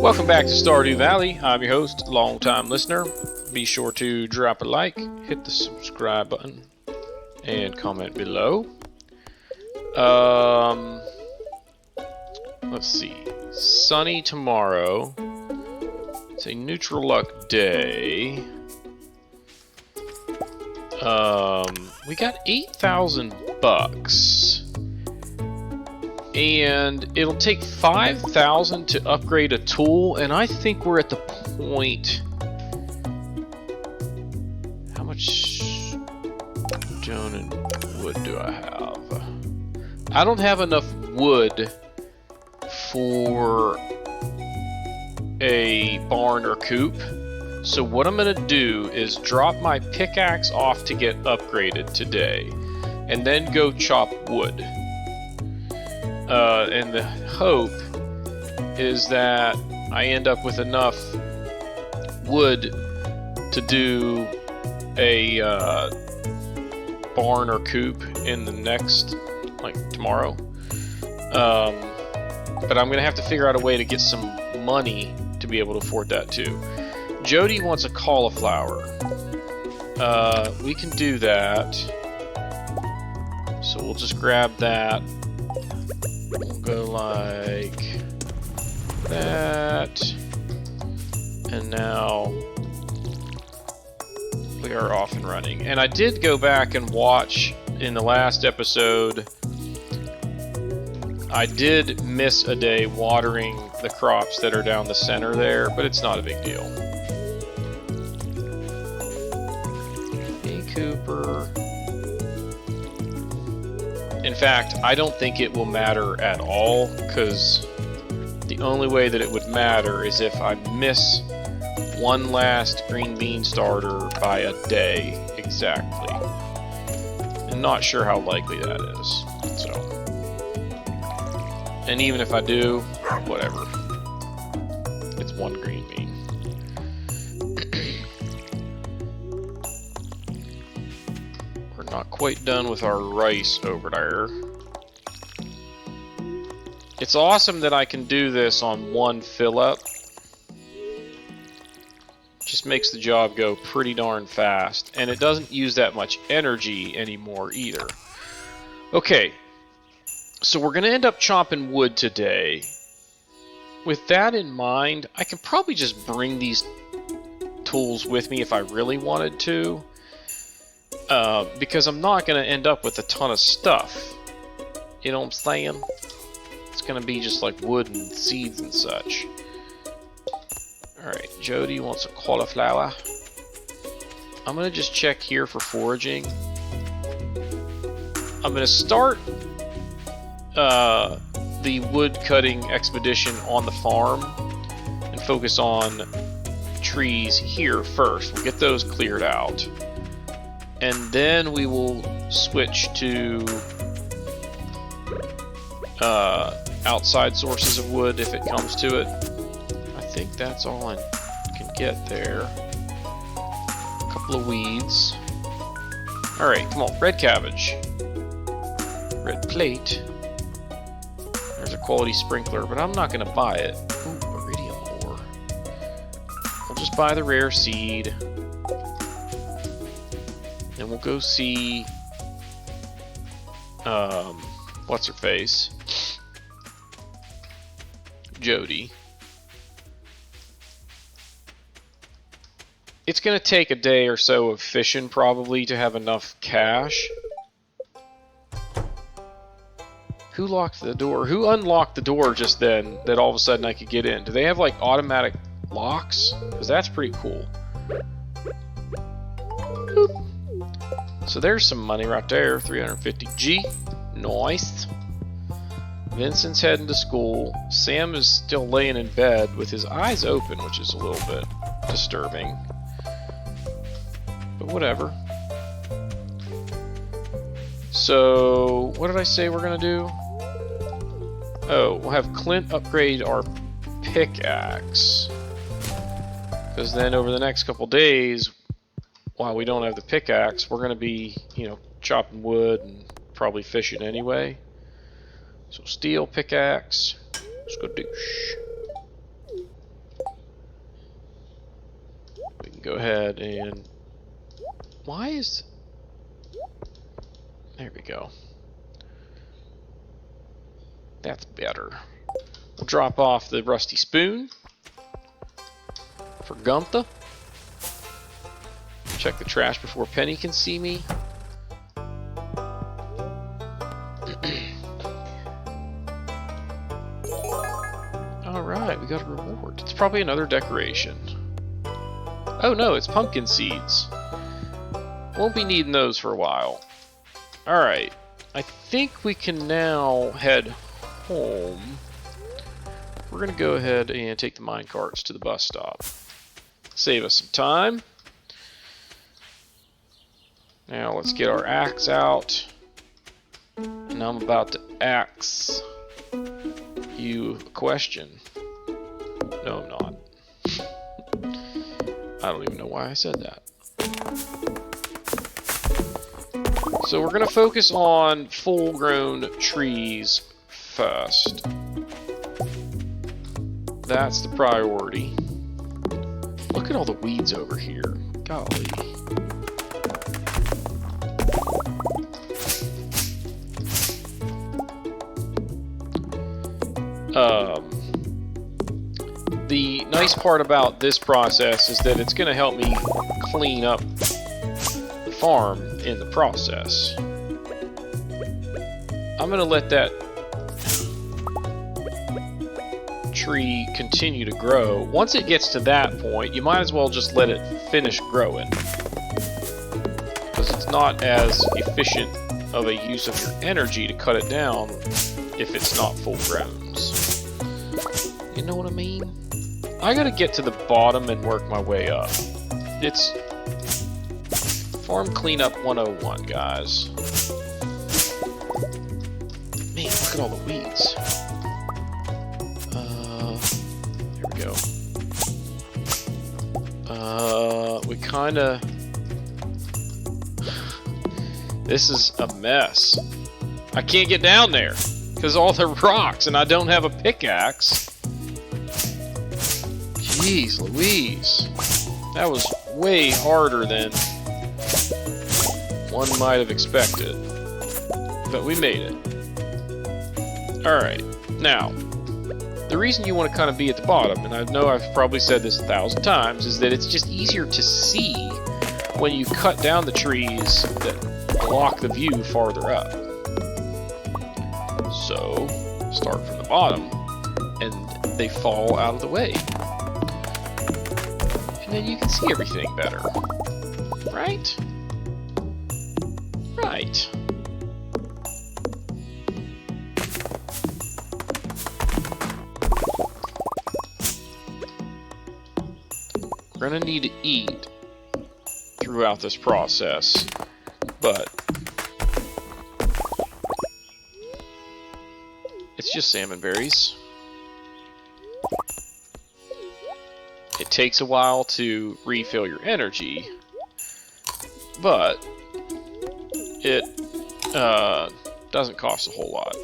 Welcome back to Stardew Valley. I'm your host, long-time listener. Be sure to drop a like, hit the subscribe button, and comment below. Let's see. Sunny tomorrow. It's a neutral luck day. We got 8,000 bucks. And it'll take 5,000 to upgrade a tool, and I think we're at the point. How much stone and wood do I have? I don't have enough wood for a barn or coop. So what I'm gonna do is drop my pickaxe off to get upgraded today, and then go chop wood. And the hope is that I end up with enough wood to do a barn or coop in the next, like tomorrow. But I'm gonna have to figure out a way to get some money to be able to afford that too. Jody wants a cauliflower. We can do that. So we'll just grab that. We'll go like that, and now we are off and running. And I did go back and watch in the last episode. I did miss a day watering the crops that are down the center there, but it's not a big deal. Hey, Cooper. In fact, I don't think it will matter at all, because the only way that it would matter is if I miss one last green bean starter by a day exactly. I'm not sure how likely that is. So, and even if I do, whatever. It's one green bean. Not quite done with our rice over there. It's awesome that I can do this on one fill up. Just makes the job go pretty darn fast, and it doesn't use that much energy anymore either. Okay, so we're gonna end up chopping wood today. With that in mind, I can probably just bring these tools with me if I really wanted to. Because I'm not going to end up with a ton of stuff. You know what I'm saying? It's going to be just like wood and seeds and such. Alright, Jody wants a cauliflower. I'm going to just check here for foraging. I'm going to start the wood cutting expedition on the farm and focus on trees here first. We'll get those cleared out. And then we will switch to outside sources of wood if it comes to it. I think that's all I can get there. A couple of weeds. Alright, come on, red cabbage. Red plate. There's a quality sprinkler, but I'm not going to buy it. Ooh, iridium ore. We'll just buy the rare seed. And we'll go see what's her face? Jody. It's gonna take a day or so of fishing probably to have enough cash. Who locked the door? Who unlocked the door just then that all of a sudden I could get in? Do they have like automatic locks? Because that's pretty cool. Boop. So there's some money right there, 350G. Nice. Vincent's heading to school. Sam is still laying in bed with his eyes open, which is a little bit disturbing. But whatever. So, what did I say we're going to do? Oh, we'll have Clint upgrade our pickaxe. Because then over the next couple days, while we don't have the pickaxe, we're going to be, chopping wood and probably fishing anyway. So steel pickaxe, skadoosh. Go ahead and... Why is... There we go. That's better. We'll drop off the rusty spoon for Gunther. Check the trash before Penny can see me. Alright, we got a reward. It's probably another decoration. Oh no, it's pumpkin seeds. Won't be needing those for a while. Alright, I think we can now head home. We're going to go ahead and take the mine carts to the bus stop. Save us some time. Now let's get our axe out. And I'm about to axe you a question. No, I'm not. I don't even know why I said that. So we're going to focus on full-grown trees first. That's the priority. Look at all the weeds over here. Golly. The nice part about this process is that it's going to help me clean up the farm in the process. I'm going to let that tree continue to grow. Once it gets to that point, you might as well just let it finish growing, because it's not as efficient of a use of your energy to cut it down if it's not full grown. You know what I mean? I gotta get to the bottom and work my way up. It's farm cleanup 101, guys. Man, look at all the weeds. Here we go. We kinda... This is a mess. I can't get down there because all the rocks, and I don't have a pickaxe. Jeez Louise. That was way harder than one might have expected. But we made it. Alright, now, the reason you want to kind of be at the bottom, and I know I've probably said this 1,000 times, is that it's just easier to see when you cut down the trees that block the view farther up. So, start from the bottom, and they fall out of the way. And then you can see everything better. Right? Right. We're gonna need to eat throughout this process, but it's just salmon berries. It takes a while to refill your energy, but it doesn't cost a whole lot.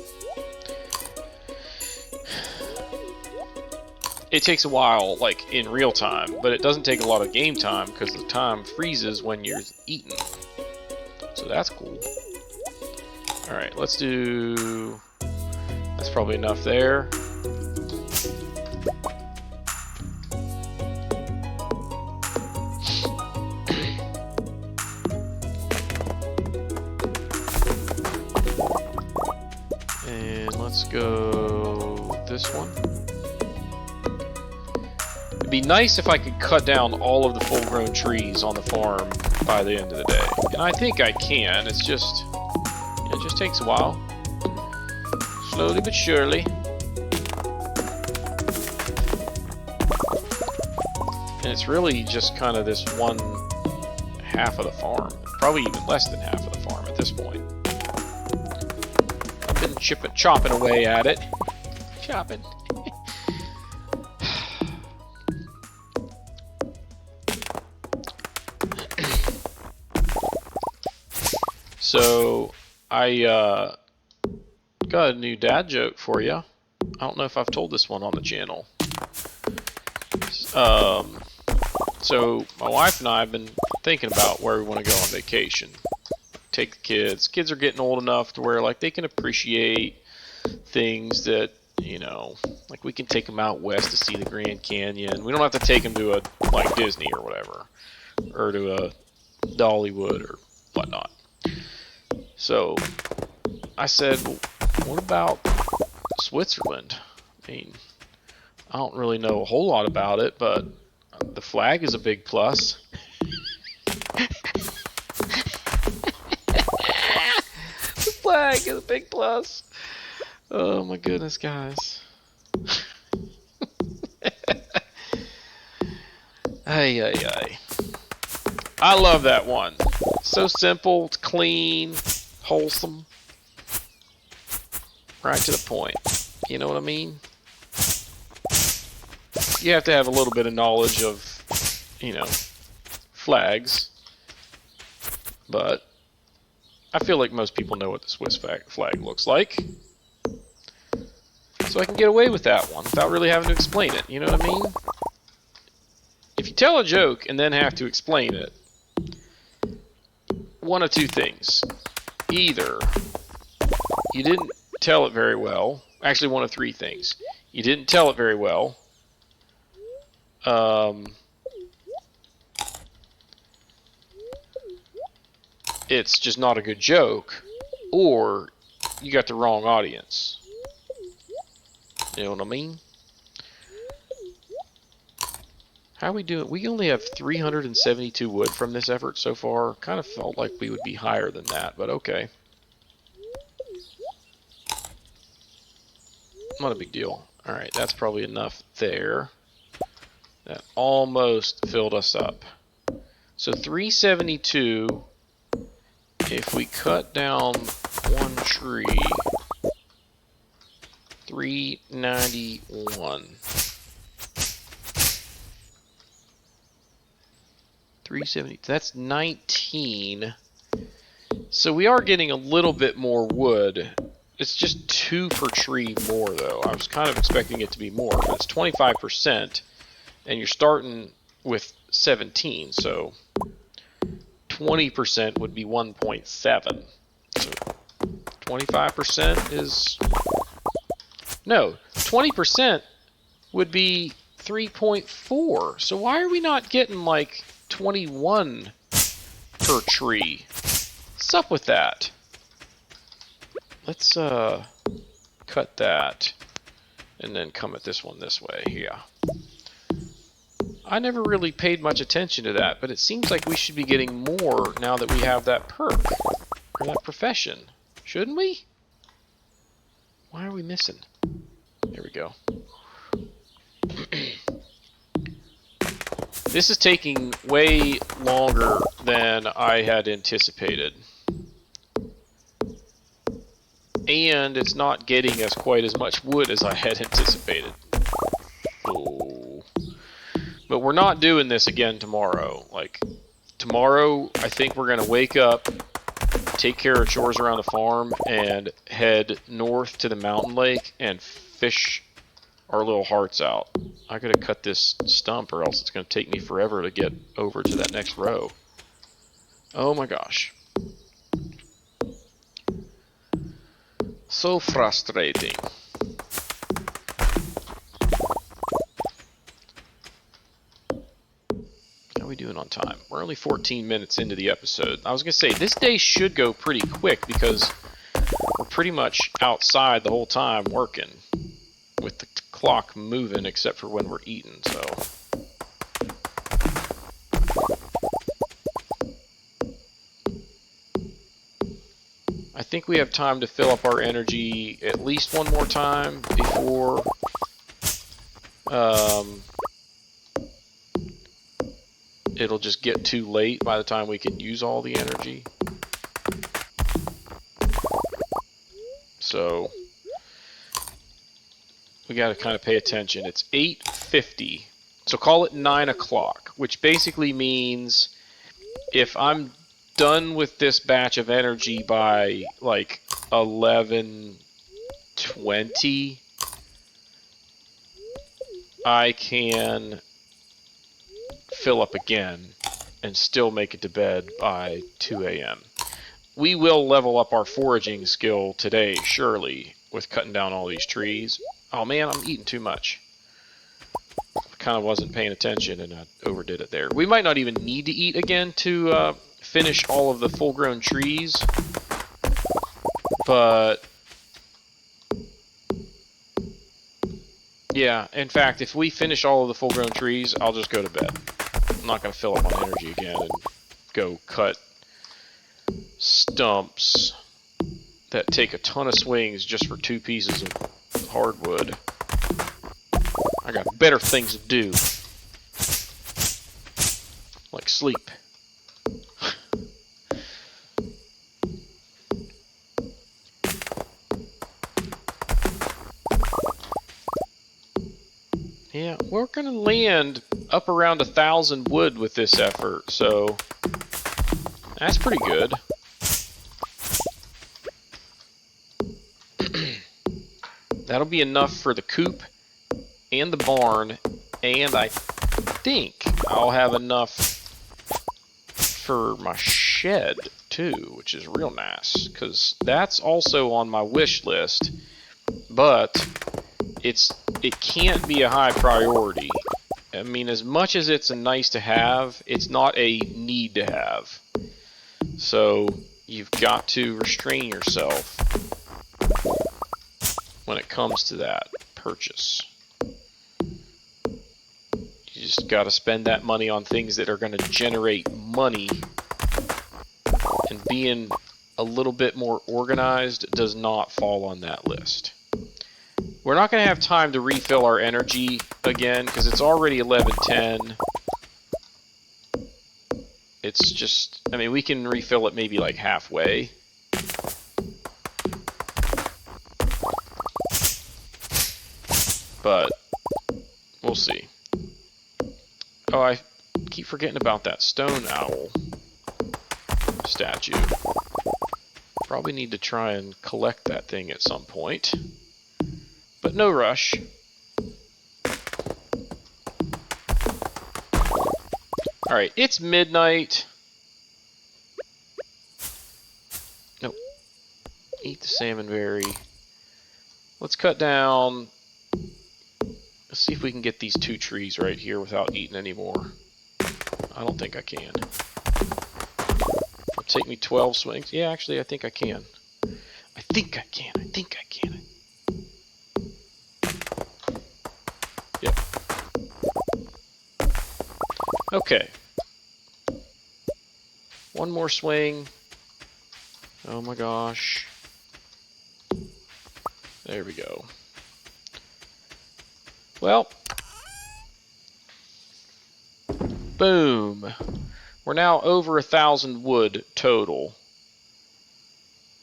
It takes a while, like, in real time, but it doesn't take a lot of game time because the time freezes when you're eating. So that's cool. Alright, let's do... That's probably enough there. And let's go this one. It'd be nice if I could cut down all of the full-grown trees on the farm by the end of the day. And I think I can, it's just... It just takes a while. Slowly but surely. And it's really just kind of this one half of the farm. Probably even less than half of the farm at this point. I've been chopping away at it. Chopping. So, I got a new dad joke for you. I don't know if I've told this one on the channel. So my wife and I have been thinking about where we want to go on vacation. Take the kids. Kids are getting old enough to where like they can appreciate things that, you know, like we can take them out west to see the Grand Canyon. We don't have to take them to a like Disney or whatever, or to a Dollywood or whatnot. So I said, well, what about Switzerland? I mean, I don't really know a whole lot about it, but the flag is a big plus. The flag is a big plus. Oh my goodness, guys. Ay, ay, ay. I love that one. So simple, it's clean, wholesome. Right to the point. You know what I mean? You have to have a little bit of knowledge of, you know, flags. But I feel like most people know what the Swiss flag looks like. So I can get away with that one without really having to explain it. You know what I mean? If you tell a joke and then have to explain it, one of two things. Either you didn't tell it very well. Actually, one of three things. You didn't tell it very well. It's just not a good joke. Or you got the wrong audience. You know what I mean? How are we doing? We only have 372 wood from this effort so far. Kind of felt like we would be higher than that, but okay. Not a big deal. Alright, that's probably enough there. That almost filled us up. So 372, if we cut down one tree, 391. 370, that's 19. So we are getting a little bit more wood. It's just 2 per tree more, though. I was kind of expecting it to be more, but it's 25%, and you're starting with 17, so 20% would be 1.7. So 25% is... No, 20% would be 3.4. So why are we not getting, like, 21 per tree? What's up with that? Let's cut that and then come at this one this way. Yeah. I never really paid much attention to that, but it seems like we should be getting more now that we have that perk or that profession. Shouldn't we? Why are we missing? There we go. This is taking way longer than I had anticipated. And it's not getting us quite as much wood as I had anticipated. Oh. But we're not doing this again tomorrow. Like, tomorrow, I think we're going to wake up, take care of chores around the farm, and head north to the mountain lake and fish our little hearts out. I gotta cut this stump or else it's going to take me forever to get over to that next row. Oh my gosh. So frustrating. How are we doing on time? We're only 14 minutes into the episode. I was going to say, this day should go pretty quick because we're pretty much outside the whole time working with the clock moving except for when we're eating, so... I think we have time to fill up our energy at least one more time before it'll just get too late by the time we can use all the energy. So we got to kind of pay attention. It's 8:50, so call it 9 o'clock, which basically means if I'm done with this batch of energy by like 11:20, I can fill up again and still make it to bed by 2 a.m. We will level up our foraging skill today, surely, with cutting down all these trees. Oh man, I'm eating too much. Kind of wasn't paying attention and I overdid it there. We might not even need to eat again to finish all of the full-grown trees, but yeah, in fact, if we finish all of the full-grown trees, I'll just go to bed. I'm not going to fill up on energy again and go cut stumps that take a ton of swings just for 2 pieces of hardwood. I got better things to do, like sleep. Yeah, we're gonna land up around 1,000 wood with this effort, so that's pretty good. That'll be enough for the coop and the barn, and I think I'll have enough for my shed too, which is real nice, because that's also on my wish list, but it can't be a high priority. I mean, as much as it's a nice to have, it's not a need to have. So you've got to restrain yourself when it comes to that purchase. You just got to spend that money on things that are going to generate money, and being a little bit more organized does not fall on that list. We're not going to have time to refill our energy again because it's already 11:10. It's just, I mean, we can refill it maybe like halfway. But we'll see. Oh, I keep forgetting about that stone owl statue. Probably need to try and collect that thing at some point. But no rush. Alright, it's midnight. Nope. Eat the salmon berry. Let's cut down. Let's see if we can get these 2 trees right here without eating any more. I don't think I can. It'll take me 12 swings. Yeah, actually, I think I can. I think I can. I think I can. Yep. Okay. One more swing. Oh my gosh. There we go. Well. Boom. We're now over 1,000 wood total.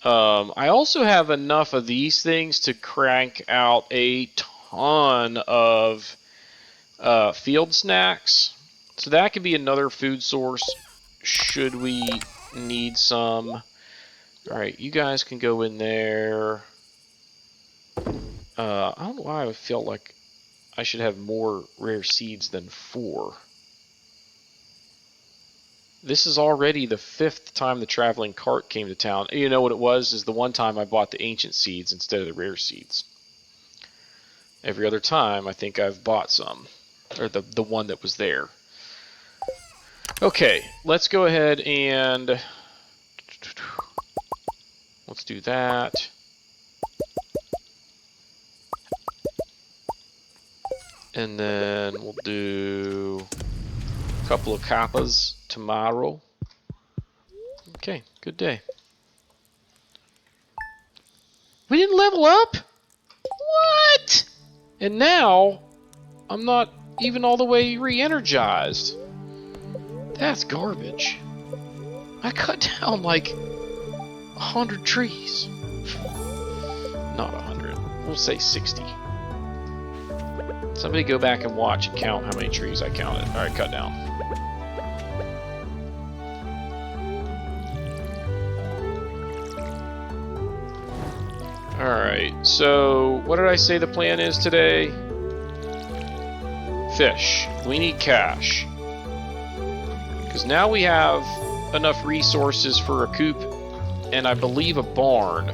I also have enough of these things to crank out a ton of field snacks. So that could be another food source should we need some. Alright, you guys can go in there. I don't know why I felt like I should have more rare seeds than 4. This is already the 5th time the traveling cart came to town. You know what it was? Is the one time I bought the ancient seeds instead of the rare seeds. Every other time, I think I've bought some. Or the one that was there. Okay, let's go ahead and... let's do that. And then we'll do a couple of kappas tomorrow. Okay, good day. We didn't level up? What? And now, I'm not even all the way re-energized. That's garbage. I cut down like 100 trees. Not 100. We'll say 60. Somebody go back and watch and count how many trees I counted. Alright, cut down. Alright, so what did I say the plan is today? Fish. We need cash. Because now we have enough resources for a coop and I believe a barn,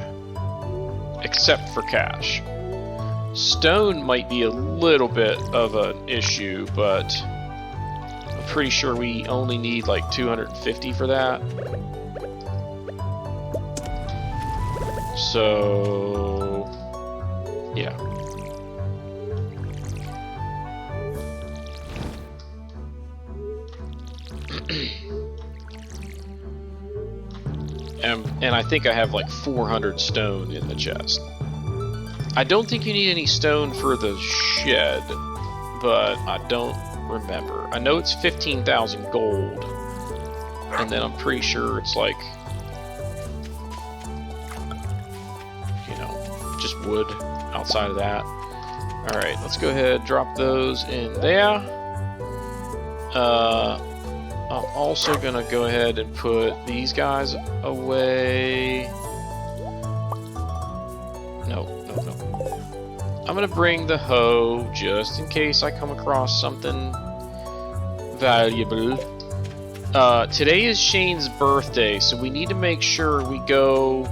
except for cash. Stone might be a little bit of an issue, but I'm pretty sure we only need like 250 for that. So, yeah. And I think I have like 400 stone in the chest. I don't think you need any stone for the shed, but I don't remember. I know it's 15,000 gold, and then I'm pretty sure it's like, you know, just wood outside of that. Alright, let's go ahead, drop those in there. I'm also gonna go ahead and put these guys away. No. I'm gonna bring the hoe just in case I come across something valuable. Today is Shane's birthday, so we need to make sure we go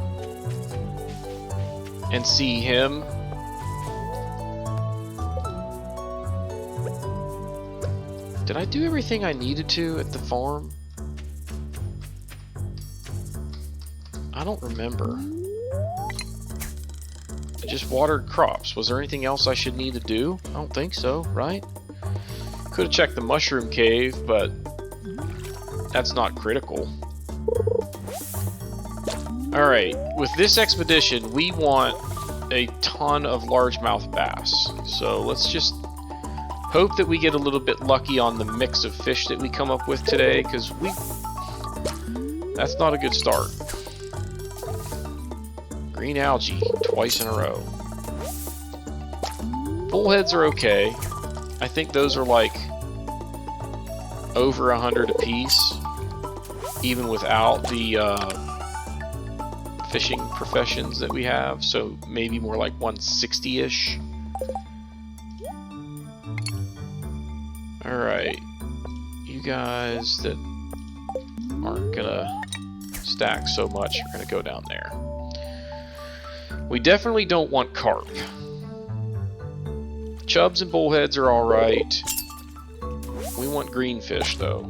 and see him. Did I do everything I needed to at the farm? I don't remember. I just watered crops. Was there anything else I should need to do? I don't think so, right? Could have checked the mushroom cave, but that's not critical. Alright, with this expedition, we want a ton of largemouth bass. So let's just hope that we get a little bit lucky on the mix of fish that we come up with today, because that's not a good start. Green algae, twice in a row. Bullheads are okay. I think those are like over 100 apiece, even without the fishing professions that we have, so maybe more like 160-ish. Alright, you guys that aren't gonna stack so much are gonna go down there. We definitely don't want carp. Chubs and bullheads are alright. We want greenfish though.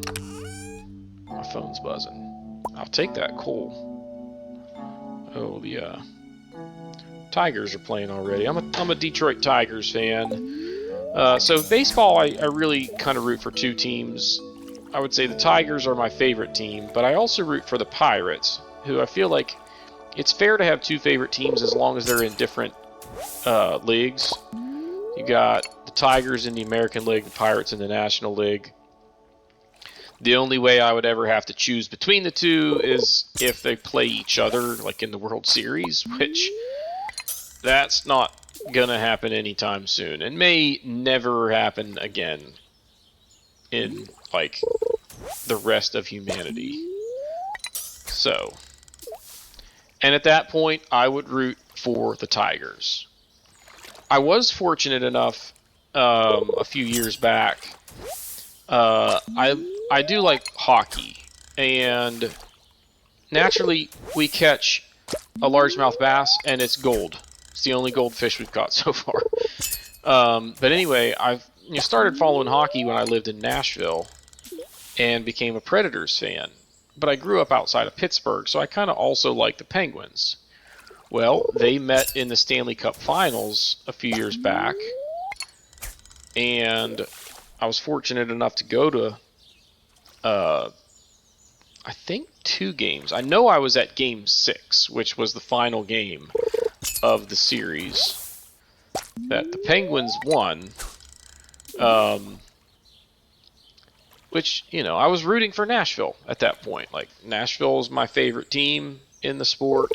My phone's buzzing. I'll take that coal. Oh, the Tigers are playing already. I'm a Detroit Tigers fan. So baseball, I really kind of root for two teams. I would say the Tigers are my favorite team, but I also root for the Pirates, who I feel like it's fair to have two favorite teams as long as they're in different leagues. You got the Tigers in the American League, the Pirates in the National League. The only way I would ever have to choose between the two is if they play each other, like in the World Series, which that's not gonna happen anytime soon, and may never happen again in, like, the rest of humanity. So, and at that point, I would root for the Tigers. I was fortunate enough a few years back. I do like hockey, and naturally we catch a largemouth bass, and it's gold. It's the only goldfish we've caught so far. But anyway, I've started following hockey when I lived in Nashville, and became a Predators fan. But I grew up outside of Pittsburgh, so I kind of also like the Penguins. Well, they met in the Stanley Cup Finals a few years back, and I was fortunate enough to go to, I think 2 games. I know I was at Game 6, which was the final game of the series that the Penguins won. Which, I was rooting for Nashville at that point. Like, Nashville is my favorite team in the sport.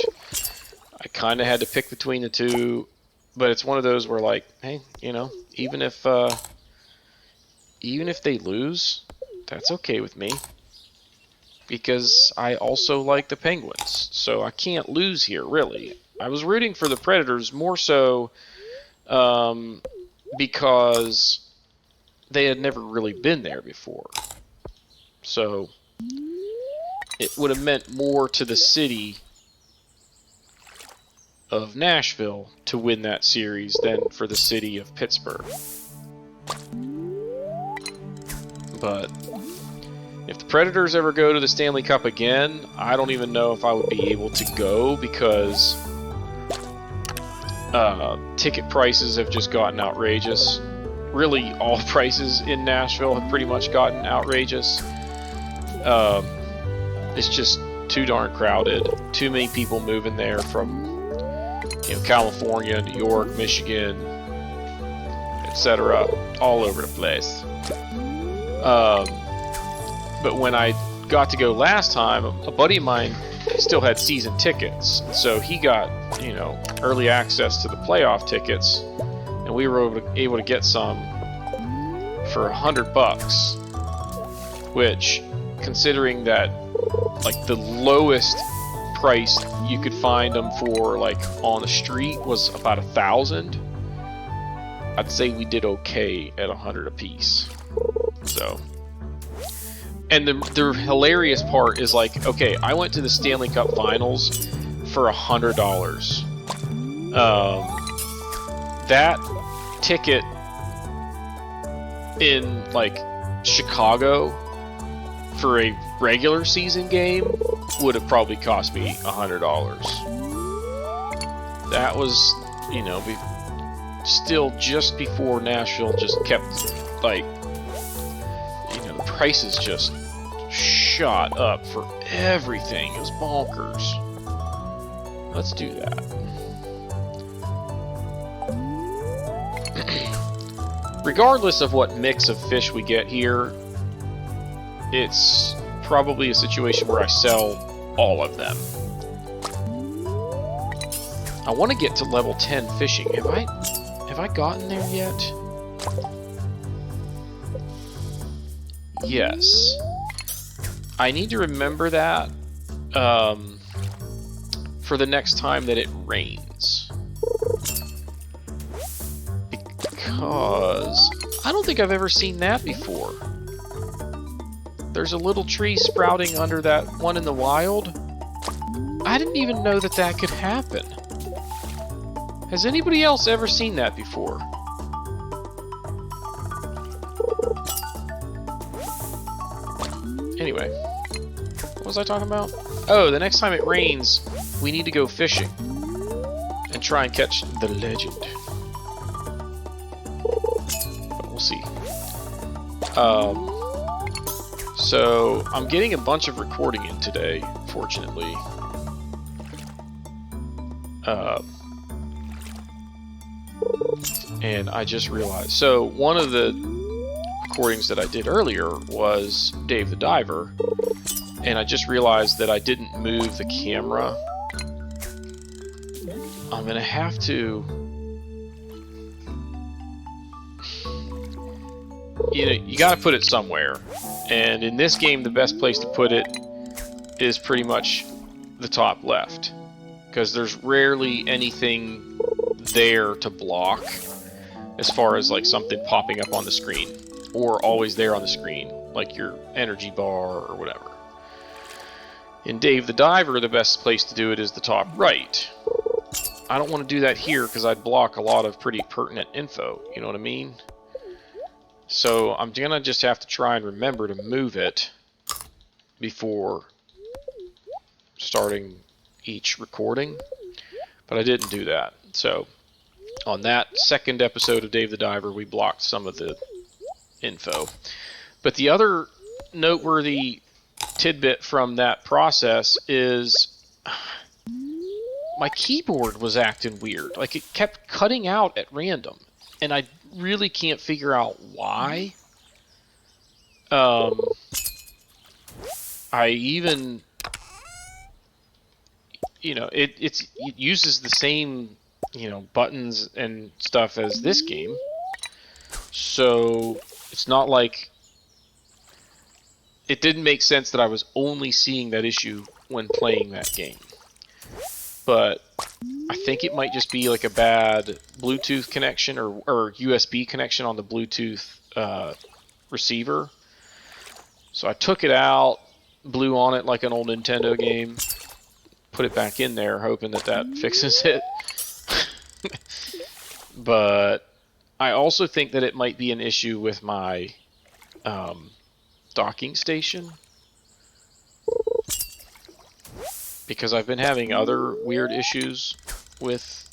I kind of had to pick between the two, but it's one of those where, like, hey, even if they lose, that's okay with me, because I also like the Penguins, so I can't lose here, really. I was rooting for the Predators more so because they had never really been there before. So it would have meant more to the city of Nashville to win that series than for the city of Pittsburgh. But if the Predators ever go to the Stanley Cup again, I don't even know if I would be able to go because ticket prices have just gotten outrageous. Really, all prices in Nashville have pretty much gotten outrageous. It's just too darn crowded. Too many people moving there from California, New York, Michigan, etc. All over the place. But when I got to go last time, a buddy of mine still had season tickets, so he got early access to the playoff tickets, and we were able to get some for $100, which, considering that like the lowest price you could find them for like on the street was about 1,000, I'd say we did okay at 100 a piece. So, and the hilarious part is like, okay, I went to the Stanley Cup Finals for $100. That ticket in like Chicago for a regular season game would have probably cost me $100. That was, still just before Nashville just kept like, the prices just shot up for everything. It was bonkers. Let's do that. Regardless of what mix of fish we get here, it's probably a situation where I sell all of them. I want to get to level 10 fishing. Have I gotten there yet? Yes. I need to remember that for the next time that it rains. Because I don't think I've ever seen that before. There's a little tree sprouting under that one in the wild. I didn't even know that that could happen. Has anybody else ever seen that before? Anyway, what was I talking about? Oh, the next time it rains, we need to go fishing and try and catch the legend. But we'll see. So I'm getting a bunch of recording in today, fortunately. And I just realized, so one of the recordings that I did earlier was Dave the Diver, and I just realized that I didn't move the camera. I'm gonna have to, you gotta put it somewhere, and in this game the best place to put it is pretty much the top left, because there's rarely anything there to block as far as like something popping up on the screen, or always there on the screen, like your energy bar or whatever. In Dave the Diver, the best place to do it is the top right. I don't want to do that here because I'd block a lot of pretty pertinent info, you know what I mean? So I'm gonna just have to try and remember to move it before starting each recording, but I didn't do that. So on that second episode of Dave the Diver, we blocked some of the info. But the other noteworthy tidbit from that process is my keyboard was acting weird. Like, it kept cutting out at random, and I really can't figure out why. I even, it uses the same buttons and stuff as this game, so it's not like it didn't make sense that I was only seeing that issue when playing that game. But I think it might just be like a bad Bluetooth connection or USB connection on the Bluetooth receiver. So I took it out, blew on it like an old Nintendo game. Put it back in there, hoping that that fixes it. But I also think that it might be an issue with my docking station, because I've been having other weird issues with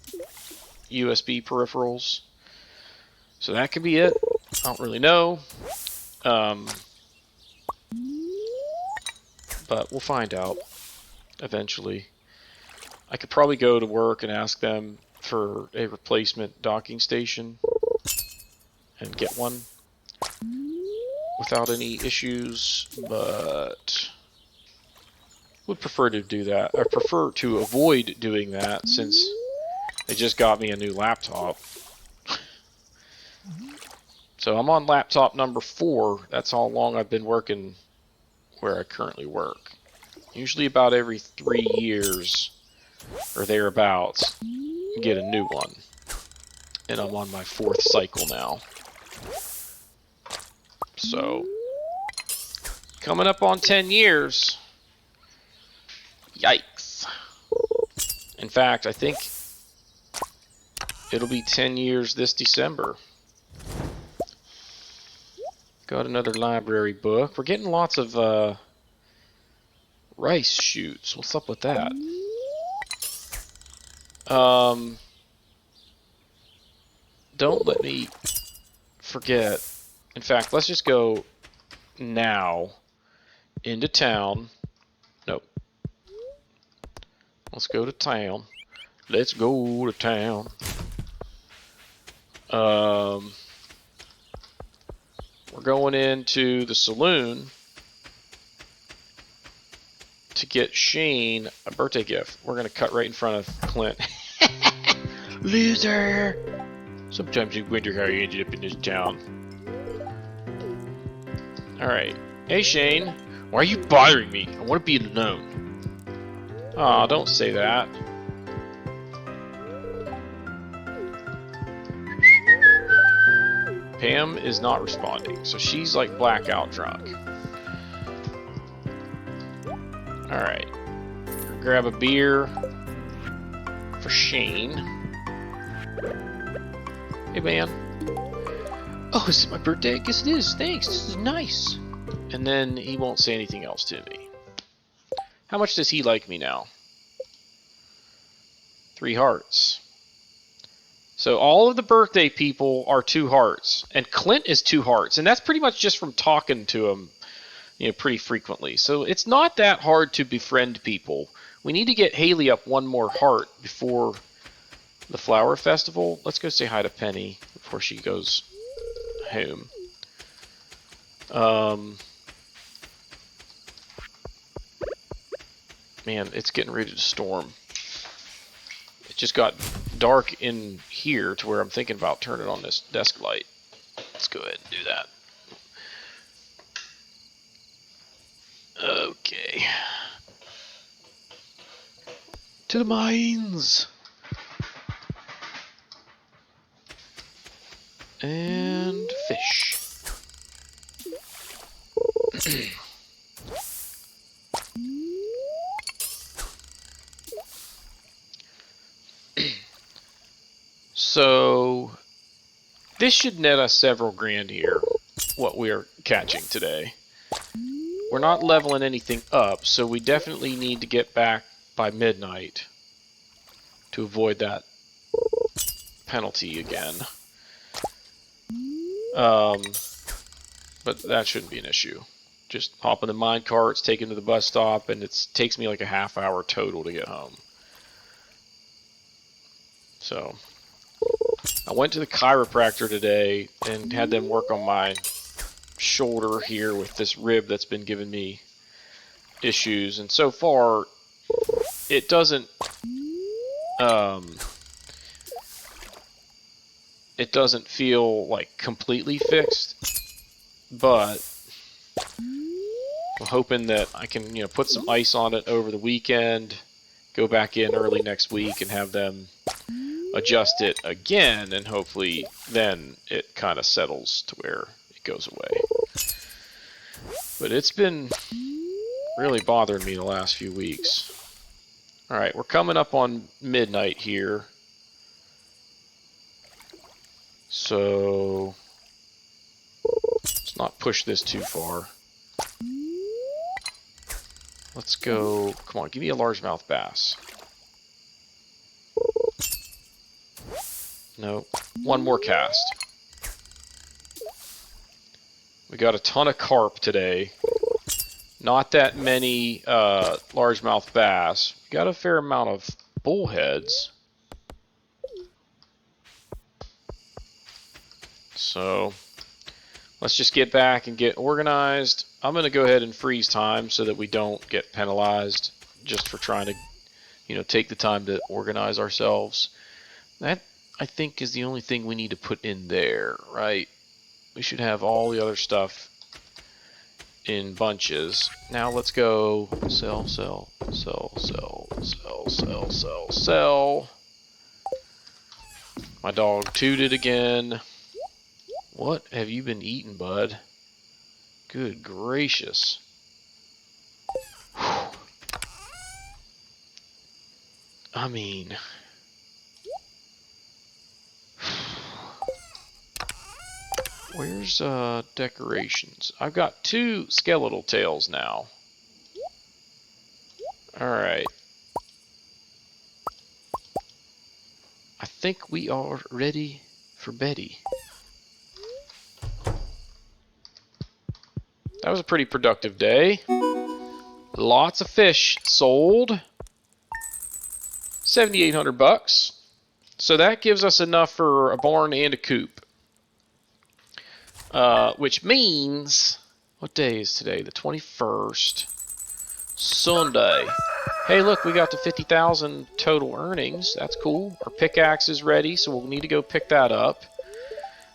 USB peripherals. So that could be it. I don't really know. But we'll find out eventually. I could probably go to work and ask them for a replacement docking station and get one without any issues, but would prefer to do that. I prefer to avoid doing that since they just got me a new laptop. So I'm on laptop number 4. That's how long I've been working where I currently work. Usually about every 3 years or thereabouts, get a new one. And I'm on my 4th cycle now. So, coming up on 10 years. Yikes. In fact, I think it'll be 10 years this December. Got another library book. We're getting lots of rice shoots. What's up with that? Don't let me forget. In fact, let's just go now into town. Nope. Let's go to town. Let's go to town. We're going into the saloon to get Shane a birthday gift. We're going to cut right in front of Clint. Loser! Sometimes you wonder how you ended up in this town. Alright. Hey Shane, why are you bothering me? I want to be alone. Aw, don't say that. Pam is not responding, so she's like blackout drunk. Alright. Grab a beer for Shane. Hey man. Oh, is it my birthday? I guess it is. Thanks. This is nice. And then he won't say anything else to me. How much does he like me now? 3 hearts. So all of the birthday people are 2 hearts. And Clint is 2 hearts. And that's pretty much just from talking to him, pretty frequently. So it's not that hard to befriend people. We need to get Haley up 1 more heart before the flower festival. Let's go say hi to Penny before she goes home. Man, it's getting ready to storm. It just got dark in here to where I'm thinking about turning on this desk light. Let's go ahead and do that. Okay. To the mines! And fish. So, this should net us several grand here, what we're catching today. We're not leveling anything up, so we definitely need to get back by midnight to avoid that penalty again. But that shouldn't be an issue. Just hop in the mine carts, take him to the bus stop, and it takes me like a half hour total to get home. So, I went to the chiropractor today and had them work on my shoulder here with this rib that's been giving me issues. And so far, it doesn't feel like completely fixed, but I'm hoping that I can, put some ice on it over the weekend, go back in early next week and have them adjust it again, and hopefully then it kind of settles to where it goes away. But it's been really bothering me the last few weeks. Alright, we're coming up on midnight here. So let's not push this too far. Let's go. Come on, give me a largemouth bass. No. One more cast. We got a ton of carp today. Not that many largemouth bass. We got a fair amount of bullheads. So let's just get back and get organized. I'm going to go ahead and freeze time so that we don't get penalized just for trying to, you know, take the time to organize ourselves. That, I think, is the only thing we need to put in there, right? We should have all the other stuff in bunches. Now let's go sell, sell, sell, sell, sell, sell, sell, sell. My dog tooted again. What have you been eating, bud? Good gracious. Whew. I mean... Where's decorations? I've got 2 skeletal tails now. Alright. I think we are ready for Betty. That was a pretty productive day. Lots of fish sold. 7,800 bucks. So that gives us enough for a barn and a coop. Which means, what day is today? The 21st. Sunday. Hey, look, we got to 50,000 total earnings. That's cool. Our pickaxe is ready, so we'll need to go pick that up.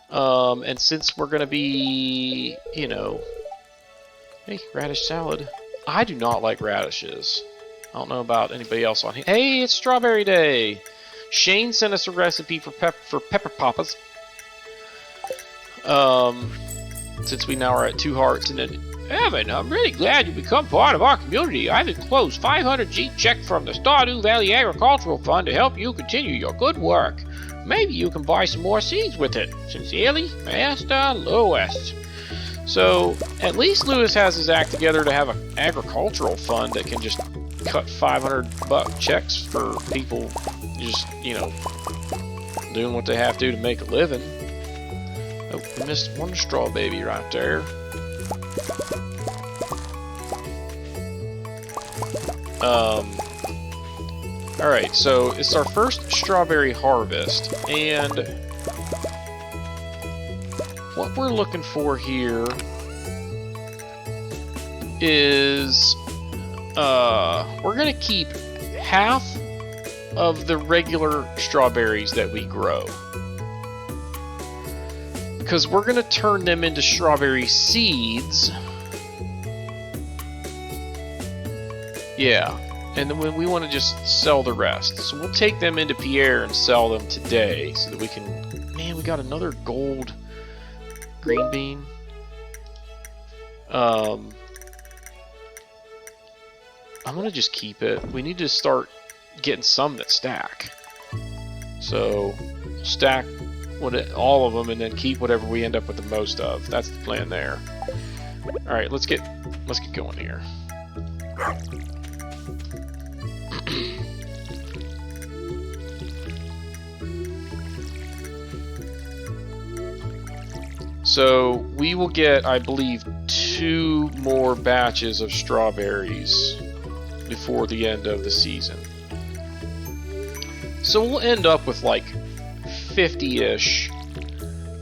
And since we're going to be, you know... Hey, radish salad. I do not like radishes. I don't know about anybody else on here. Hey, it's Strawberry Day! Shane sent us a recipe for pepper poppers. Since we now are at 2 hearts, and then Evan, I'm really glad you become part of our community. I've enclosed 500 G check from the Stardew Valley Agricultural Fund to help you continue your good work. Maybe you can buy some more seeds with it. Sincerely, Master Lewis. So, at least Lewis has his act together to have an agricultural fund that can just cut $500 checks for people just, you know, doing what they have to make a living. Oh, we missed one straw baby right there. Alright, so it's our first strawberry harvest, and what we're looking for here is we're going to keep half of the regular strawberries that we grow, because we're going to turn them into strawberry seeds. Yeah, and then we want to just sell the rest. So we'll take them into Pierre and sell them today so that we can... Man, we got another gold green bean. I'm going to just keep it. We need to start getting some that stack. So stack all of them and then keep whatever we end up with the most of. That's the plan there. Alright, let's get going here. So we will get, I believe, 2 more batches of strawberries before the end of the season. So we'll end up with like 50-ish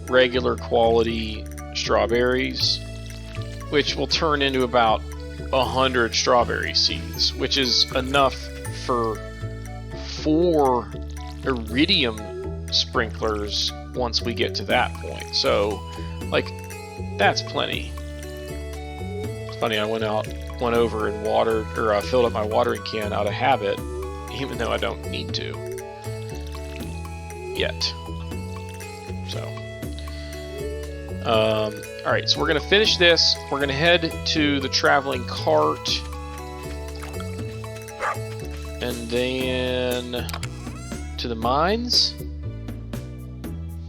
regular quality strawberries, which will turn into about 100 strawberry seeds, which is enough for 4 iridium sprinklers once we get to that point. So, like, that's plenty. It's funny, I went over and watered, or filled up my watering can out of habit, even though I don't need to yet. So, alright, so we're going to finish this. We're going to head to the traveling cart, And then to the mines.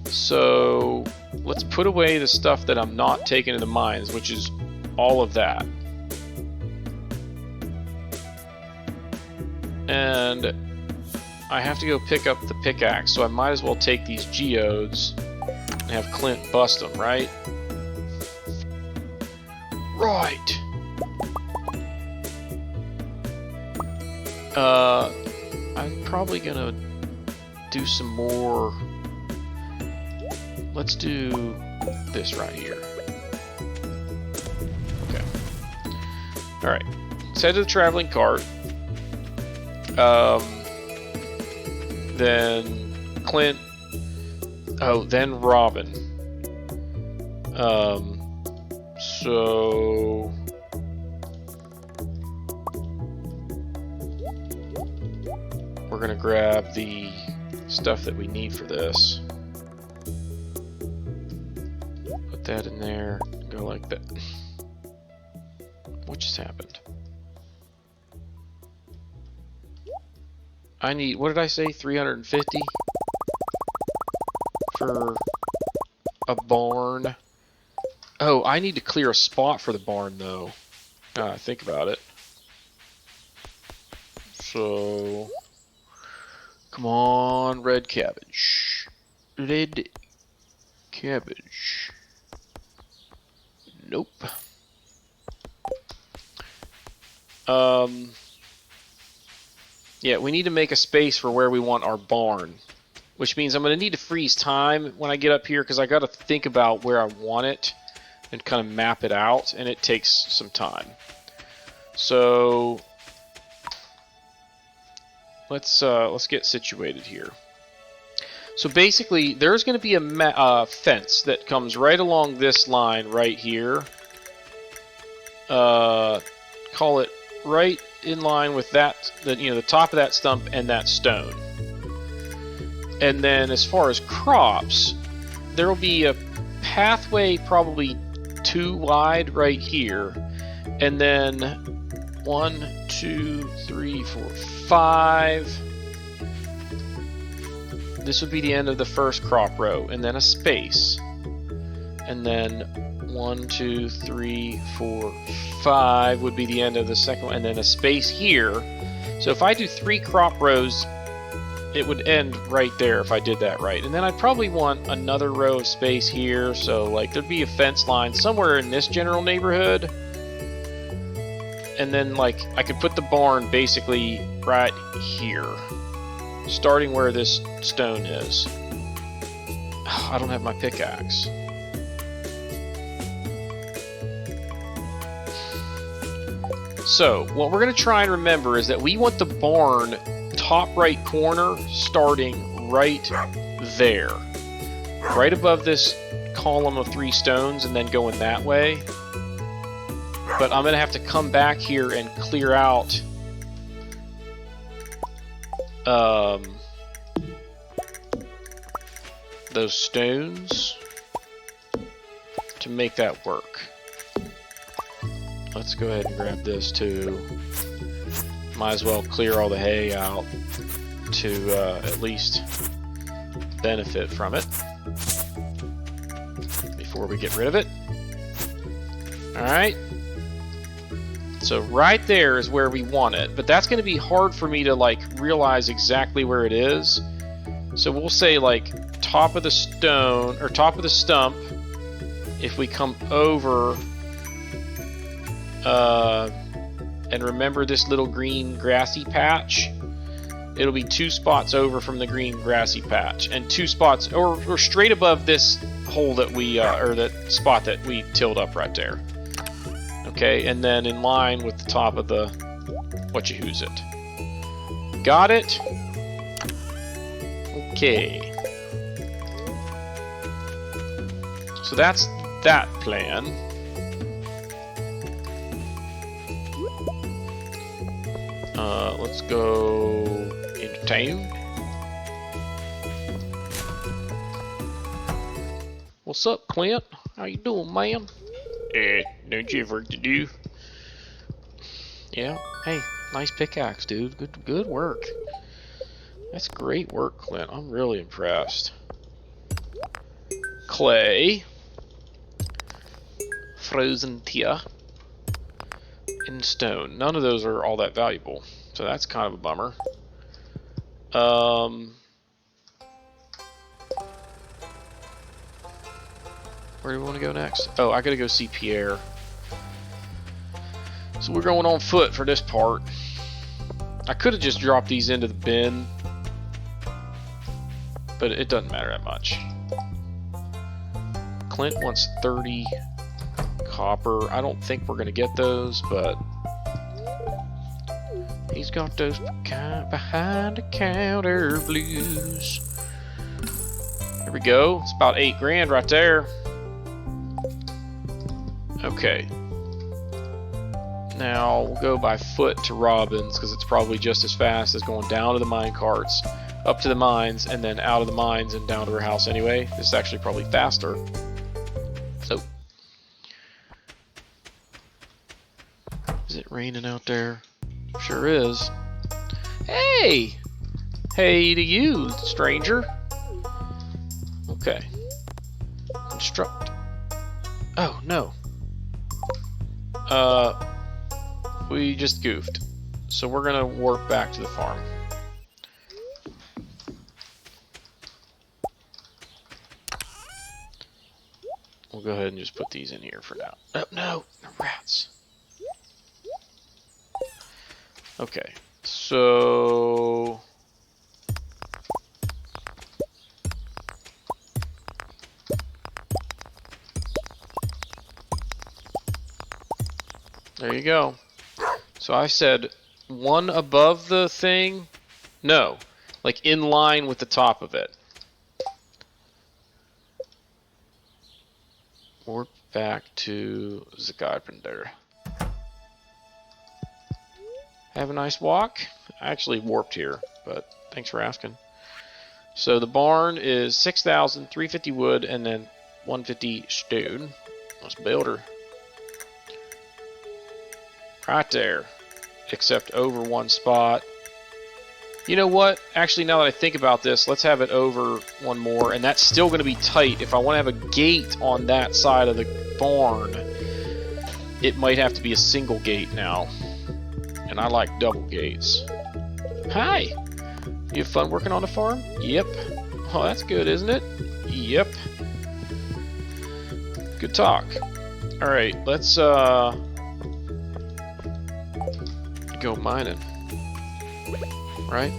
So let's put away the stuff that I'm not taking to the mines, which is all of that. And I have to go pick up the pickaxe, so I might as well take these geodes and have Clint bust them, right? Right! I'm probably gonna do some more. Let's do this right here. Okay. Alright. Let's head to the traveling cart. Then Clint. Oh, then Robin. So we're gonna grab the stuff that we need for this. Put that in there. Go like that. What just happened? I need, what did I say, 350 for a barn? Oh, I need to clear a spot for the barn, though. Think about it. So, come on, red cabbage. Red cabbage. Nope. Yeah, we need to make a space for where we want our barn, which means I'm going to need to freeze time when I get up here because I got to think about where I want it and kind of map it out, and it takes some time. So let's get situated here. So basically, there's going to be a fence that comes right along this line right here. Call it right in line with that, the top of that stump and that stone. And then as far as crops, there will be a pathway probably 2 wide right here, and then 1, 2, 3, 4, 5. This would be the end of the first crop row, and then a space, and then 1, 2, 3, 4, 5 would be the end of the second one, and then a space here. So if I do 3 crop rows, it would end right there if I did that right. And then I'd probably want another row of space here, so like there'd be a fence line somewhere in this general neighborhood. And then like I could put the barn basically right here, starting where this stone is. I don't have my pickaxe. So, what we're going to try and remember is that we want the barn top right corner starting right there. Right above this column of 3 stones and then going that way. But I'm going to have to come back here and clear out those stones to make that work. Let's go ahead and grab this too. Might as well clear all the hay out to at least benefit from it before we get rid of it. Alright. So right there is where we want it, but that's going to be hard for me to like realize exactly where it is. So we'll say like top of the stone, or top of the stump, if we come over and remember this little green grassy patch, it'll be 2 spots over from the green grassy patch, and 2 spots, or straight above this hole that we, or that spot that we tilled up right there. Okay, and then in line with the top of the whatcha-who's-it. Got it? Okay. So that's that plan. Let's go into town. What's up, Clint? How you doing, man? Don't you have work to do? Yeah? Hey, Nice pickaxe, dude. Good work. That's great work, Clint. I'm really impressed. Clay. Frozen tear. And stone. None of those are all that valuable. So that's kind of a bummer. Where do we want to go next? Oh, I gotta go see Pierre. So we're going on foot for this part. I could have just dropped these into the bin, but it doesn't matter that much. Clint wants 30 copper. I don't think we're going to get those, but he's got those behind the counter blues. There we go. It's about 8 grand right there. Okay. Now we'll go by foot to Robin's because it's probably just as fast as going down to the mine carts, up to the mines, and then out of the mines and down to her house anyway. This is actually probably faster. So, is it raining out there? Sure is. Hey! Hey to you, stranger. Okay. Construct. Oh, no. We just goofed. So we're gonna warp back to the farm. We'll go ahead and just put these in here for now. Oh, no! Rats! Okay, so... there you go. So I said one above the thing? No, like in line with the top of it. Warp back to the carpenter. Have a nice walk. I actually warped here, but thanks for asking. So the barn is 6,350 wood and then 150 stone. Let's build her. Right there. Except over one spot. You know what? Actually, now that I think about this, let's have it over one more. And that's still going to be tight. If I want to have a gate on that side of the barn, it might have to be a single gate now. And I like double gates. Hi! You have fun working on the farm? Yep. Oh, that's good, isn't it? Yep. Good talk. Alright, let's, go mining. Right?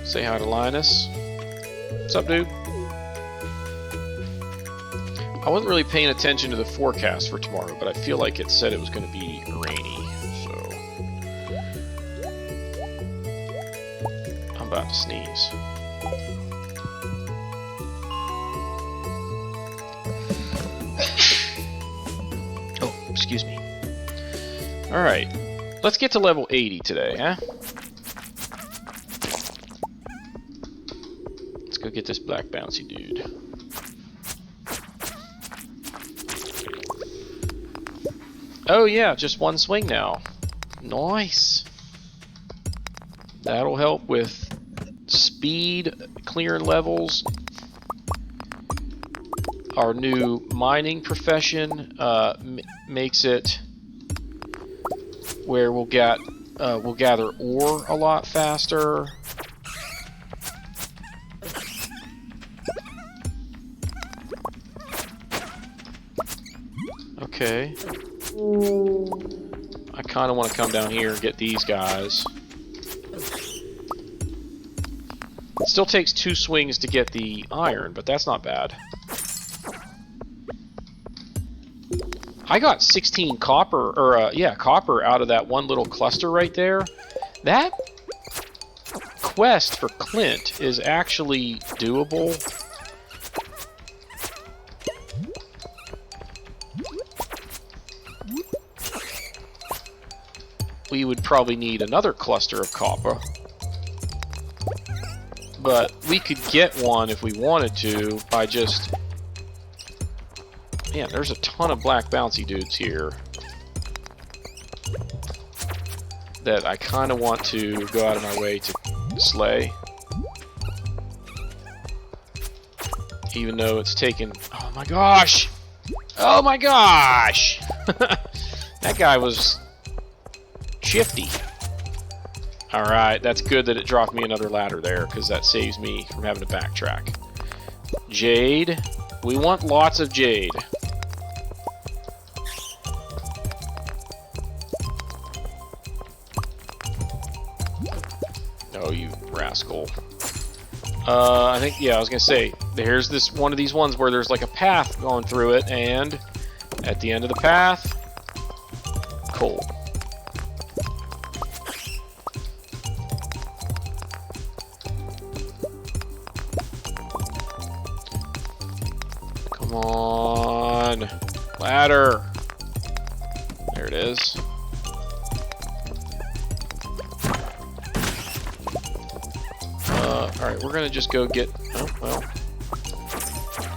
Say hi to Linus. What's up, dude? I wasn't really paying attention to the forecast for tomorrow, but I feel like it said it was going to be rainy, so... I'm about to sneeze. Oh, excuse me. Alright. Let's get to level 80 today, huh? Let's go get this black bouncy dude. Oh yeah, just one swing now. Nice. That'll help with speed, clearing levels. Our new mining profession makes it where we'll gather ore a lot faster. Okay. I kind of want to come down here and get these guys. It still takes 2 swings to get the iron, but that's not bad. I got 16 copper, or copper out of that one little cluster right there. That quest for Clint is actually doable. We would probably need another cluster of copper. But we could get one if we wanted to by just... Man, there's a ton of black bouncy dudes here. that I kind of want to go out of my way to slay. Even though it's taken... Oh my gosh! Oh my gosh! That guy was shifty. Alright, that's good that it dropped me another ladder there, because that saves me from having to backtrack. Jade. We want lots of jade. Oh, you rascal. I think, yeah, I was gonna say, here's this one of these ones where there's like a path going through it, and at the end of the path, coal. Come on, ladder. There it is. Alright, we're gonna just go get... Oh, well.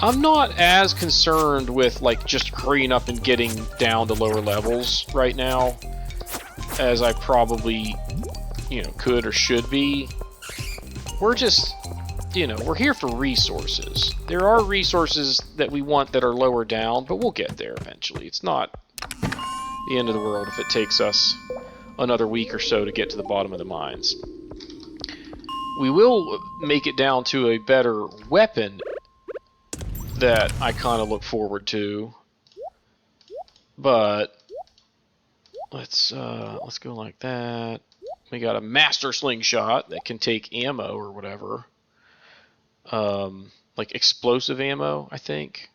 I'm not as concerned with, like, just hurrying up and getting down to lower levels right now as I probably, you know, could or should be. We're just, you know, we're here for resources. There are resources that we want that are lower down, but we'll get there eventually. It's not the end of the world if it takes us another week or so to get to the bottom of the mines. We will make it down to a better weapon that I kind of look forward to, but let's go like that. We got a master slingshot that can take ammo or whatever, like explosive ammo, I think.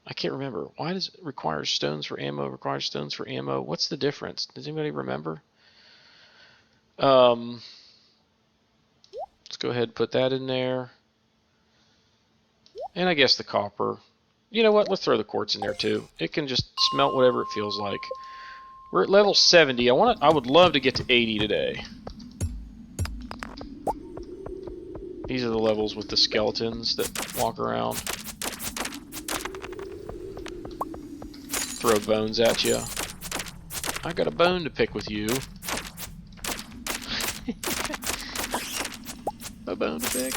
I can't remember. Why does it require stones for ammo? Requires stones for ammo. What's the difference? Does anybody remember? Let's go ahead and put that in there. And I guess the copper. You know what? Let's throw the quartz in there too. It can just smelt whatever it feels like. We're at level 70. I would love to get to 80 today. These are the levels with the skeletons that walk around. Throw bones at you. I got a bone to pick with you. A bone to pick.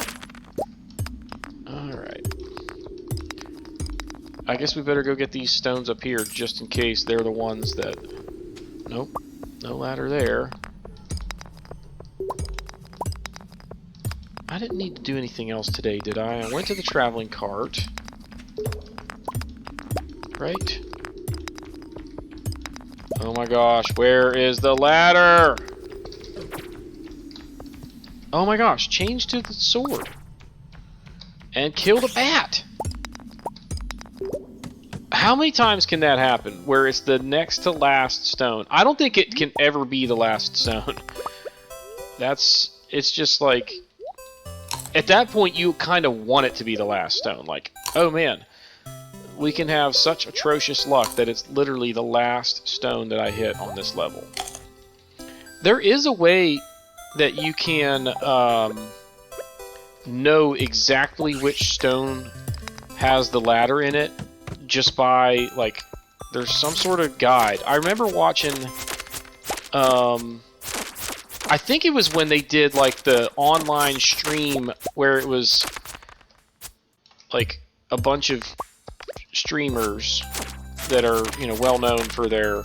Alright. I guess we better go get these stones up here just in case they're the ones that... Nope. No ladder there. I didn't need to do anything else today, did I? I went to the traveling cart. Right? Oh my gosh, where is the ladder? Oh my gosh, change to the sword. And kill the bat. How many times can that happen where it's the next to last stone? I don't think it can ever be the last stone. It's just like, at that point you kind of want it to be the last stone. Like, oh man, we can have such atrocious luck that it's literally the last stone that I hit on this level. There is a way that you can know exactly which stone has the ladder in it just by, like, there's some sort of guide. I remember watching, I think it was when they did, like, the online stream where it was, like, a bunch of streamers that are, you know, well known for their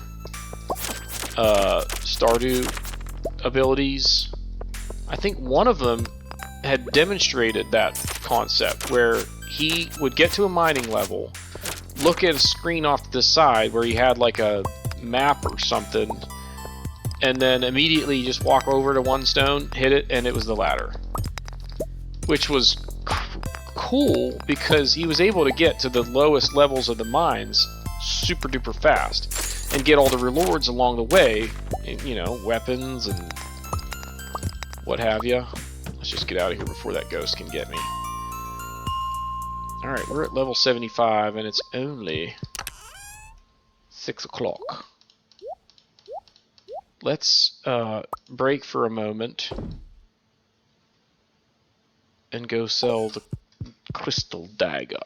Stardew abilities. I think one of them had demonstrated that concept where he would get to a mining level, look at a screen off to the side where he had like a map or something, and then immediately just walk over to one stone, hit it, and it was the ladder. Which was cool because he was able to get to the lowest levels of the mines super duper fast and get all the rewards along the way, you know, weapons and what have you. Let's just get out of here before that ghost can get me. Alright, we're at level 75 and it's only 6 o'clock. Let's break for a moment and go sell the crystal dagger.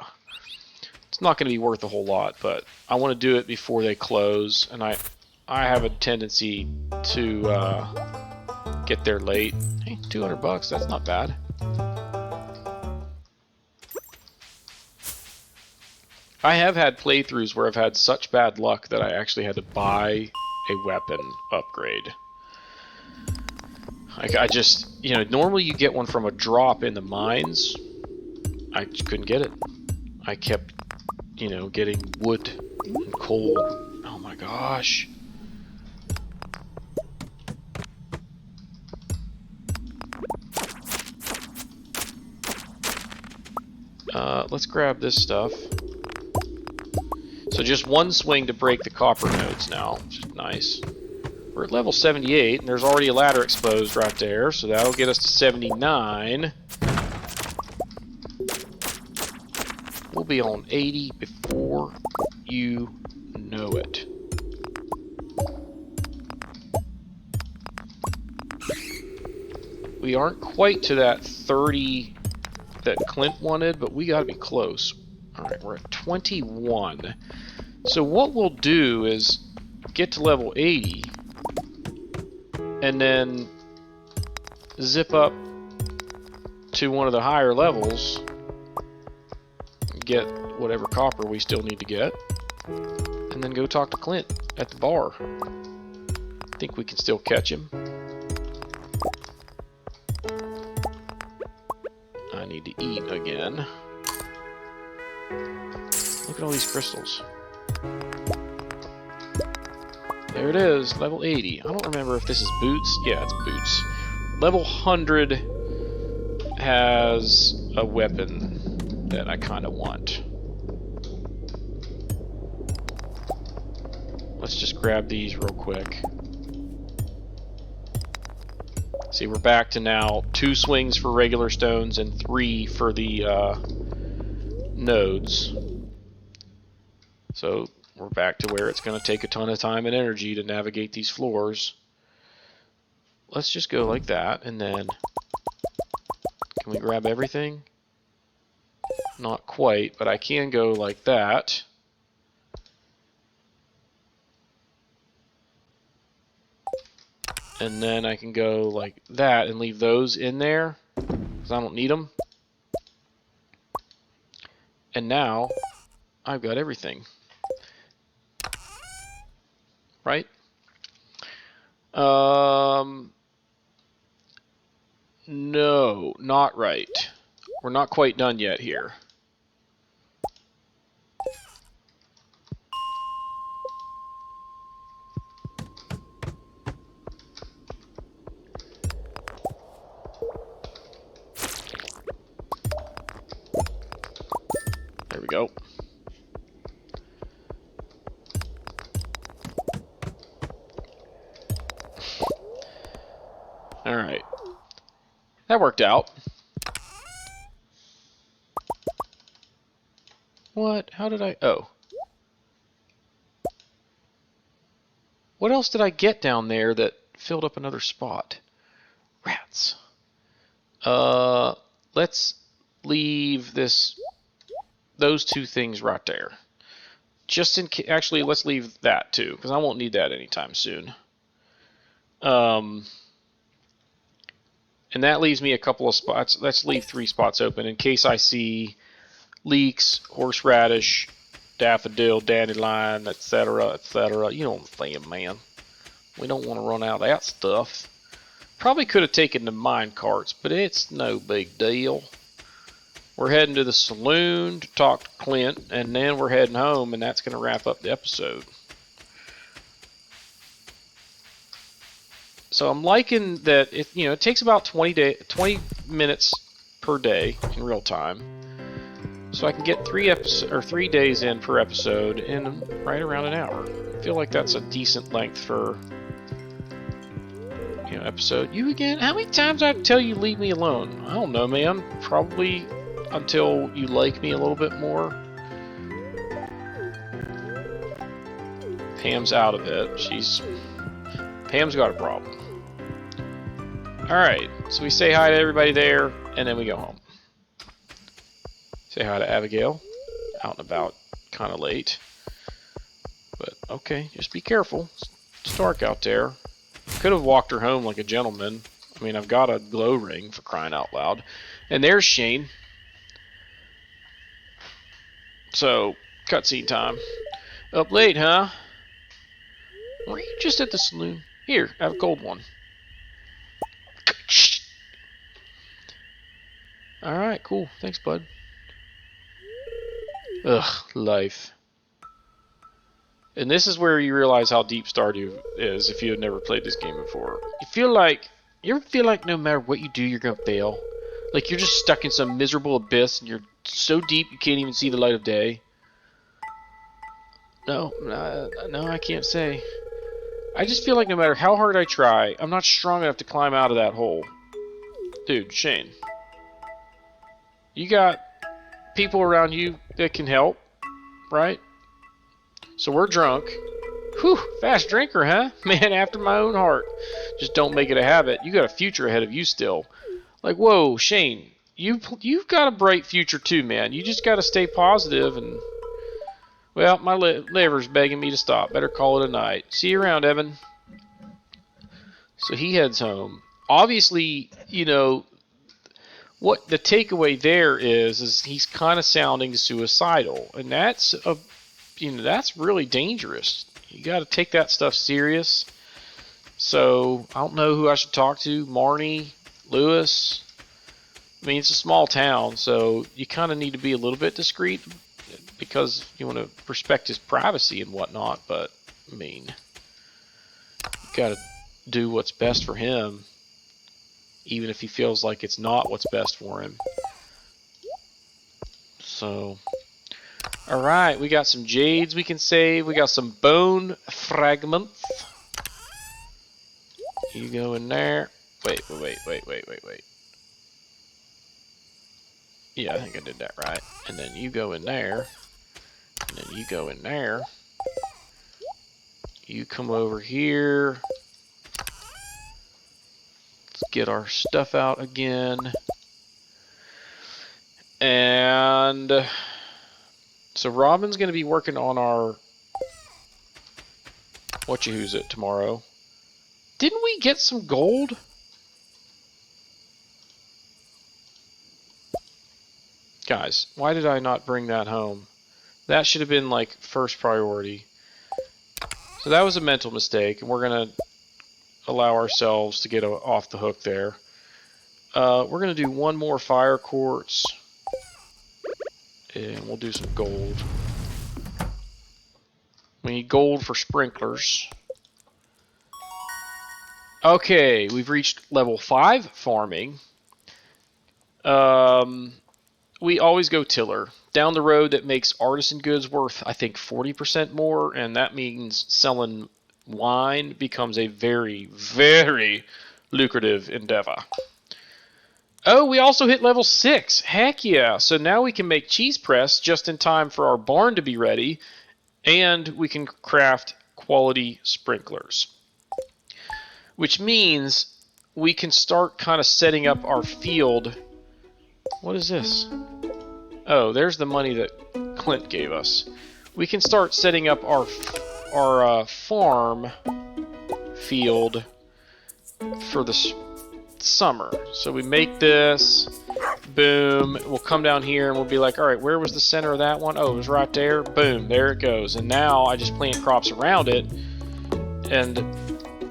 It's not going to be worth a whole lot, but I want to do it before they close, and I I have a tendency to get there late. Hey, $200, that's not bad. I have had playthroughs where I've had such bad luck that I actually had to buy a weapon upgrade. I just, you know, normally you get one from a drop in the mines. I couldn't get it. I kept, you know, getting wood and coal. Oh my gosh. Let's grab this stuff. So just one swing to break the copper nodes now, which is nice. We're at level 78, and there's already a ladder exposed right there, so that'll get us to 79. We'll be on 80 before you know it. We aren't quite to that 30 that Clint wanted, but we gotta be close. Alright, we're at 21. So what we'll do is get to level 80 and then zip up to one of the higher levels, get whatever copper we still need to get, and then go talk to Clint at the bar. I think we can still catch him. I need to eat again. Look at all these crystals. There it is, level 80. I don't remember if this is boots. Yeah, it's boots. Level 100 has a weapon that I kind of want. Let's just grab these real quick. See, we're back to now 2 swings for regular stones and 3 for the nodes. So we're back to where it's going to take a ton of time and energy to navigate these floors. Let's just go like that, and then can we grab everything? Not quite, but I can go like that. And then I can go like that and leave those in there, because I don't need them. And now I've got everything. Right? No, not right. We're not quite done yet here. There we go. All right. That worked out. What? How did I... Oh. What else did I get down there that filled up another spot? Rats. Let's leave those 2 things right there. Just in case... Actually, let's leave that too, because I won't need that anytime soon. And that leaves me a couple of spots. Let's leave 3 spots open in case I see leeks, horseradish, daffodil, dandelion, etc., etc. You know what I'm saying, man. We don't want to run out of that stuff. Probably could have taken the mine carts, but it's no big deal. We're heading to the saloon to talk to Clint, and then we're heading home, and that's going to wrap up the episode. So I'm liking that it takes about 20 minutes per day in real time. So I can get 3 days in per episode in right around an hour. I feel like that's a decent length for episode. You again? How many times do I have to tell you leave me alone? I don't know, man. Probably until you like me a little bit more. Pam's out of it. Pam's got a problem. Alright, so we say hi to everybody there, and then we go home. Say hi to Abigail. Out and about, kind of late. But, okay, just be careful. It's dark out there. Could have walked her home like a gentleman. I mean, I've got a glow ring, for crying out loud. And there's Shane. So, cutscene time. Up late, huh? Were you just at the saloon? Here, have a cold one. Alright, cool. Thanks, bud. Ugh, life. And this is where you realize how deep Stardew is if you have never played this game before. You ever feel like no matter what you do, you're gonna fail? Like you're just stuck in some miserable abyss and you're so deep you can't even see the light of day? No, I can't say. I just feel like no matter how hard I try, I'm not strong enough to climb out of that hole. Dude, Shane. You got people around you that can help, right? So we're drunk. Whew, fast drinker, huh? Man after my own heart. Just don't make it a habit. You got a future ahead of you still. Like, whoa, Shane, you've got a bright future too, man. You just got to stay positive and... Well, my liver's begging me to stop. Better call it a night. See you around, Evan. So he heads home. Obviously, you know, what the takeaway there is he's kind of sounding suicidal. And that's that's really dangerous. You got to take that stuff serious. So, I don't know who I should talk to. Marnie, Lewis. I mean, it's a small town, so you kind of need to be a little bit discreet because you want to respect his privacy and whatnot, but, I mean, you got to do what's best for him, even if he feels like it's not what's best for him. So, alright, we got some jades we can save. We got some bone fragments. You go in there. Wait. Yeah, I think I did that right. And then you go in there. And then you go in there. You come over here. Let's get our stuff out again. And so Robin's going to be working on our whatchahoozit tomorrow. Didn't we get some gold? Guys, why did I not bring that home? That should have been like first priority. So that was a mental mistake, and we're going to allow ourselves to get off the hook there. We're going to do one more fire quartz, and we'll do some gold. We need gold for sprinklers. Okay, we've reached level 5 farming. We always go tiller. Down the road, that makes artisan goods worth, I think, 40% more, and that means selling wine becomes a very, very lucrative endeavor. Oh, we also hit level 6. Heck yeah. So now we can make cheese press just in time for our barn to be ready, and we can craft quality sprinklers. Which means we can start kind of setting up our field. What is this? Oh, there's the money that Clint gave us. We can start setting up our farm field for the summer. So we make this, boom, we'll come down here and we'll be like, alright, where was the center of that one? Oh, it was right there, boom, there it goes. And now I just plant crops around it and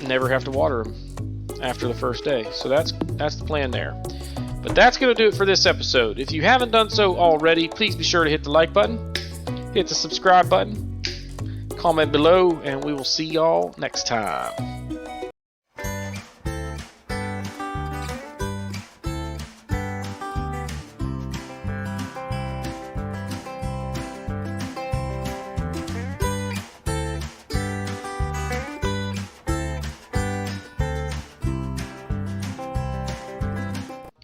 never have to water them after the first day. So that's the plan there. But that's going to do it for this episode. If you haven't done so already, please be sure to hit the like button, hit the subscribe button, comment below, and we will see y'all next time.